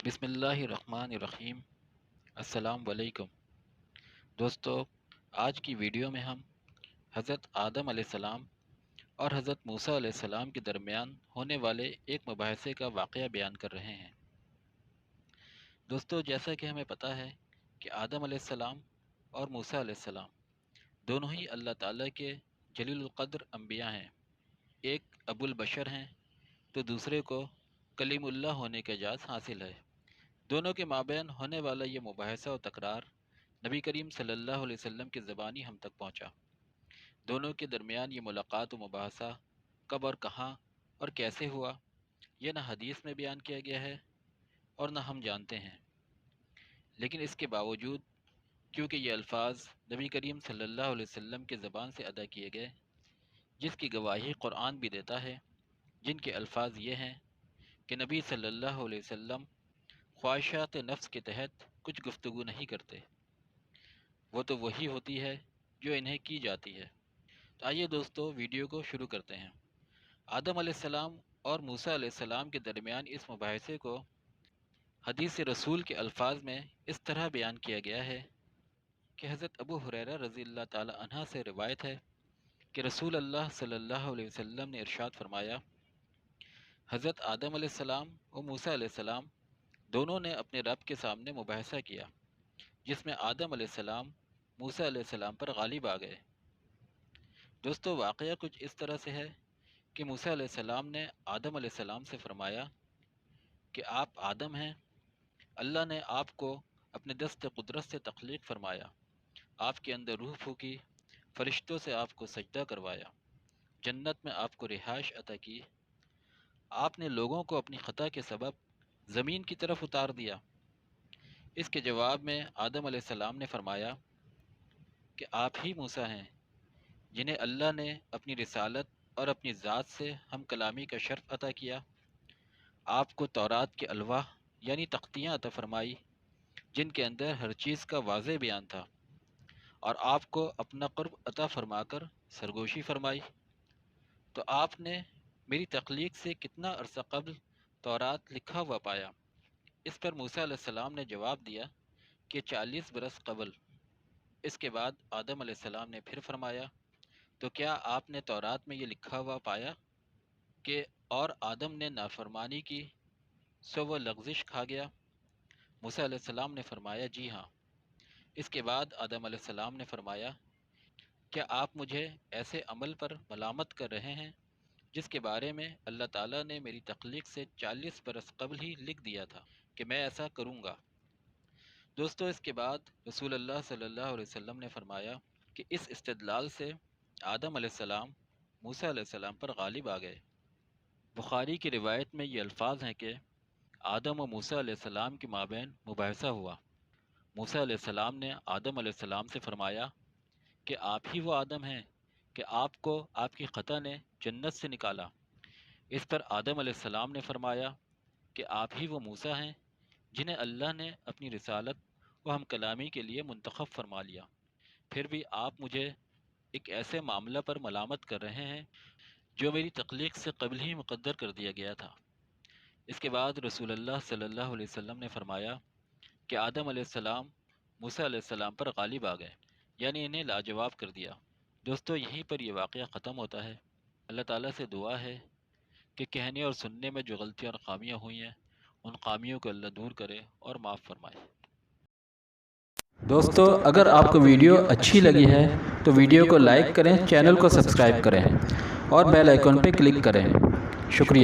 بسم اللہ الرحمن الرحیم۔ السلام علیکم دوستو، آج کی ویڈیو میں ہم حضرت آدم علیہ السلام اور حضرت موسیٰ علیہ السلام کے درمیان ہونے والے ایک مباحثے کا واقعہ بیان کر رہے ہیں۔ دوستو، جیسا کہ ہمیں پتہ ہے کہ آدم علیہ السلام اور موسیٰ علیہ السلام دونوں ہی اللہ تعالیٰ کے جلیل القدر انبیاء ہیں۔ ایک ابو البشر ہیں تو دوسرے کو کلیم اللہ ہونے کا اعزاز حاصل ہے۔ دونوں کے مابین ہونے والا یہ مباحثہ و تکرار نبی کریم صلی اللہ علیہ وسلم کی زبانی ہم تک پہنچا۔ دونوں کے درمیان یہ ملاقات و مباحثہ کب اور کہاں اور کیسے ہوا، یہ نہ حدیث میں بیان کیا گیا ہے اور نہ ہم جانتے ہیں، لیکن اس کے باوجود کیونکہ یہ الفاظ نبی کریم صلی اللہ علیہ وسلم کے زبان سے ادا کیے گئے، جس کی گواہی قرآن بھی دیتا ہے، جن کے الفاظ یہ ہیں کہ نبی صلی اللہ علیہ وسلم خواہشات نفس کے تحت کچھ گفتگو نہیں کرتے، وہ تو وہی ہوتی ہے جو انہیں کی جاتی ہے۔ تو آئیے دوستو، ویڈیو کو شروع کرتے ہیں۔ آدم علیہ السلام اور موسیٰ علیہ السلام کے درمیان اس مباحثے کو حدیث رسول کے الفاظ میں اس طرح بیان کیا گیا ہے کہ حضرت ابو ہریرہ رضی اللہ تعالی عنہ سے روایت ہے کہ رسول اللہ صلی اللہ علیہ وسلم نے ارشاد فرمایا، حضرت آدم علیہ السلام اور موسیٰ علیہ السلام دونوں نے اپنے رب کے سامنے مباحثہ کیا، جس میں آدم علیہ السلام موسیٰ علیہ السلام پر غالب آ گئے۔ دوستو، واقعہ کچھ اس طرح سے ہے کہ موسیٰ علیہ السلام نے آدم علیہ السلام سے فرمایا کہ آپ آدم ہیں، اللہ نے آپ کو اپنے دست قدرت سے تخلیق فرمایا، آپ کے اندر روح پھونکی، فرشتوں سے آپ کو سجدہ کروایا، جنت میں آپ کو رہائش عطا کی، آپ نے لوگوں کو اپنی خطا کے سبب زمین کی طرف اتار دیا۔ اس کے جواب میں آدم علیہ السلام نے فرمایا کہ آپ ہی موسیٰ ہیں جنہیں اللہ نے اپنی رسالت اور اپنی ذات سے ہم کلامی کا شرف عطا کیا، آپ کو تورات کے الواح یعنی تختیاں عطا فرمائی جن کے اندر ہر چیز کا واضح بیان تھا، اور آپ کو اپنا قرب عطا فرما کر سرگوشی فرمائی۔ تو آپ نے میری تخلیق سے کتنا عرصہ قبل تورات لکھا ہوا پایا؟ اس پر موسیٰ علیہ السلام نے جواب دیا کہ 40 برس قبل۔ اس کے بعد آدم علیہ السلام نے پھر فرمایا، تو کیا آپ نے تورات میں یہ لکھا ہوا پایا کہ اور آدم نے نافرمانی کی سو وہ لغزش کھا گیا؟ موسیٰ علیہ السلام نے فرمایا، جی ہاں۔ اس کے بعد آدم علیہ السلام نے فرمایا، کیا آپ مجھے ایسے عمل پر ملامت کر رہے ہیں جس کے بارے میں اللہ تعالیٰ نے میری تخلیق سے 40 برس قبل ہی لکھ دیا تھا کہ میں ایسا کروں گا؟ دوستو، اس کے بعد رسول اللہ صلی اللہ علیہ وسلم نے فرمایا کہ اس استدلال سے آدم علیہ السلام موسیٰ علیہ السلام پر غالب آ گئے۔ بخاری کی روایت میں یہ الفاظ ہیں کہ آدم و موسیٰ علیہ السلام کے مابین مباحثہ ہوا۔ موسیٰ علیہ السلام نے آدم علیہ السلام سے فرمایا کہ آپ ہی وہ آدم ہیں کہ آپ کو آپ کی خطا نے جنت سے نکالا۔ اس پر آدم علیہ السلام نے فرمایا کہ آپ ہی وہ موسیٰ ہیں جنہیں اللہ نے اپنی رسالت و ہم کلامی کے لیے منتخب فرما لیا، پھر بھی آپ مجھے ایک ایسے معاملہ پر ملامت کر رہے ہیں جو میری تخلیق سے قبل ہی مقدر کر دیا گیا تھا۔ اس کے بعد رسول اللہ صلی اللہ علیہ وسلم نے فرمایا کہ آدم علیہ السلام موسیٰ علیہ السلام پر غالب آ گئے، یعنی انہیں لاجواب کر دیا۔ دوستو، یہیں پر یہ واقعہ ختم ہوتا ہے۔ اللہ تعالیٰ سے دعا ہے کہ کہنے اور سننے میں جو غلطیاں اور خامیاں ہوئی ہیں، ان خامیوں کو اللہ دور کرے اور معاف فرمائے۔ دوستو، اگر آپ کو ویڈیو اچھی لگی ہے تو ویڈیو کو لائک کریں، چینل کو سبسکرائب کریں اور بیل آئیکن پہ کلک کریں۔ شکریہ۔